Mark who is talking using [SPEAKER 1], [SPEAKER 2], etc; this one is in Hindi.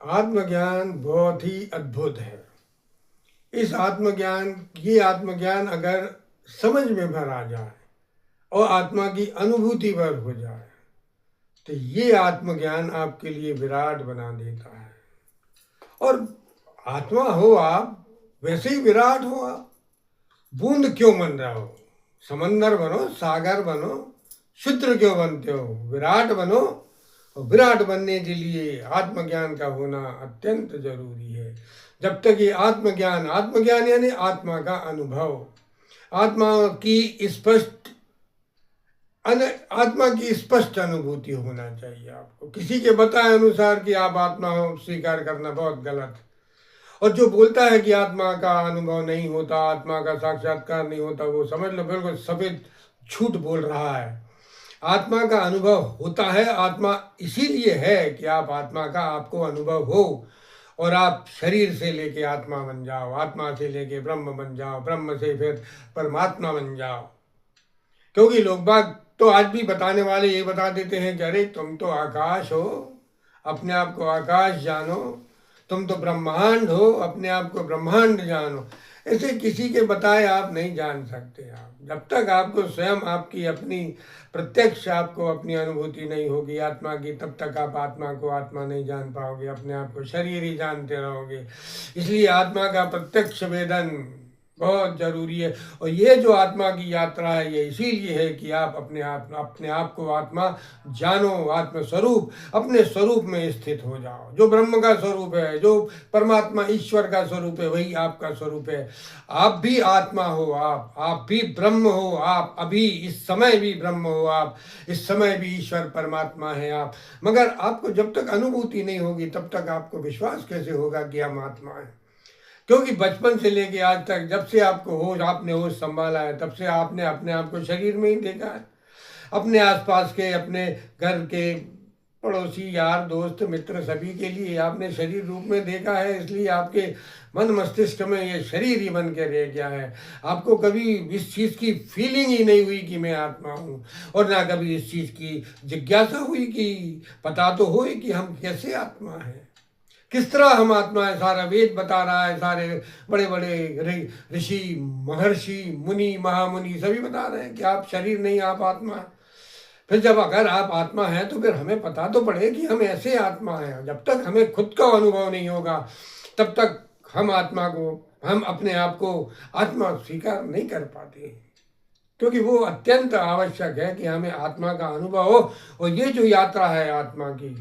[SPEAKER 1] आत्मज्ञान बहुत ही अद्भुत है। ये आत्मज्ञान अगर समझ में भर आ जाए और आत्मा की अनुभूति भर हो जाए तो ये आत्मज्ञान आपके लिए विराट बना देता है। और आत्मा हो आप, वैसे ही विराट हो आप। बूंद क्यों बन रहे हो? समंदर बनो, सागर बनो, शुद्र क्यों बनते हो? विराट बनो। और विराट बनने के लिए आत्मज्ञान का होना अत्यंत जरूरी है। जब तक ये आत्मज्ञान यानी आत्मा का अनुभव, आत्मा की स्पष्ट आत्मा की स्पष्ट अनुभूति होना चाहिए आपको। किसी के बताए अनुसार कि आप आत्मा हो स्वीकार करना बहुत गलत। और जो बोलता है कि आत्मा का अनुभव नहीं होता, आत्मा का साक्षात्कार नहीं होता, वो समझ लो बिल्कुल सफेद झूठ बोल रहा है। आत्मा का अनुभव होता है। आत्मा इसीलिए है कि आप आत्मा का आपको अनुभव हो और आप शरीर से लेके आत्मा बन जाओ, आत्मा से लेके ब्रह्म बन जाओ, ब्रह्म से फिर परमात्मा बन जाओ। क्योंकि लोग बाग तो आज भी बताने वाले ये बता देते हैं कि अरे तुम तो आकाश हो, अपने आप को आकाश जानो, तुम तो ब्रह्मांड हो, अपने आप को ब्रह्मांड जानो। ऐसे किसी के बताए आप नहीं जान सकते। आप जब तक आपको स्वयं आपकी अपनी प्रत्यक्ष आपको अपनी अनुभूति नहीं होगी आत्मा की, तब तक आप आत्मा को आत्मा नहीं जान पाओगे, अपने आप को शरीर ही जानते रहोगे। इसलिए आत्मा का प्रत्यक्ष वेदन बहुत जरूरी है। और ये जो आत्मा की यात्रा है ये इसीलिए है कि आप अपने आप को आत्मा जानो, आत्मस्वरूप अपने स्वरूप में स्थित हो जाओ। जो ब्रह्म का स्वरूप है, जो परमात्मा ईश्वर का स्वरूप है, वही आपका स्वरूप है। आप भी आत्मा हो, आप भी ब्रह्म हो। आप अभी इस समय भी ब्रह्म हो, आप इस समय भी ईश्वर परमात्मा है आप। मगर आपको जब तक अनुभूति नहीं होगी तब तक आपको विश्वास कैसे होगा कि हम आत्मा हैं? क्योंकि बचपन से लेके आज तक जब से आपको आपने होश संभाला है, तब से आपने अपने आप को शरीर में ही देखा है। अपने आसपास के, अपने घर के पड़ोसी, यार, दोस्त, मित्र सभी के लिए आपने शरीर रूप में देखा है। इसलिए आपके मन मस्तिष्क में ये शरीर ही बन के रह गया है। आपको कभी इस चीज़ की फीलिंग ही नहीं हुई कि मैं आत्मा हूँ, और ना कभी इस चीज़ की जिज्ञासा हुई कि पता तो हो कि हम कैसे आत्मा हैं, किस तरह हम आत्मा है। सारा वेद बता रहा है, सारे बड़े बड़े ऋषि, महर्षि, मुनि, महामुनि सभी बता रहे हैं कि आप शरीर नहीं, आप आत्मा है। फिर जब अगर आप आत्मा है तो फिर हमें पता तो पड़े कि हम ऐसे आत्मा हैं। जब तक हमें खुद का अनुभव नहीं होगा तब तक हम अपने आप को आत्मा स्वीकार नहीं कर पाते। क्योंकि वो अत्यंत आवश्यक है कि हमें आत्मा का अनुभव हो। और ये जो यात्रा है आत्मा की,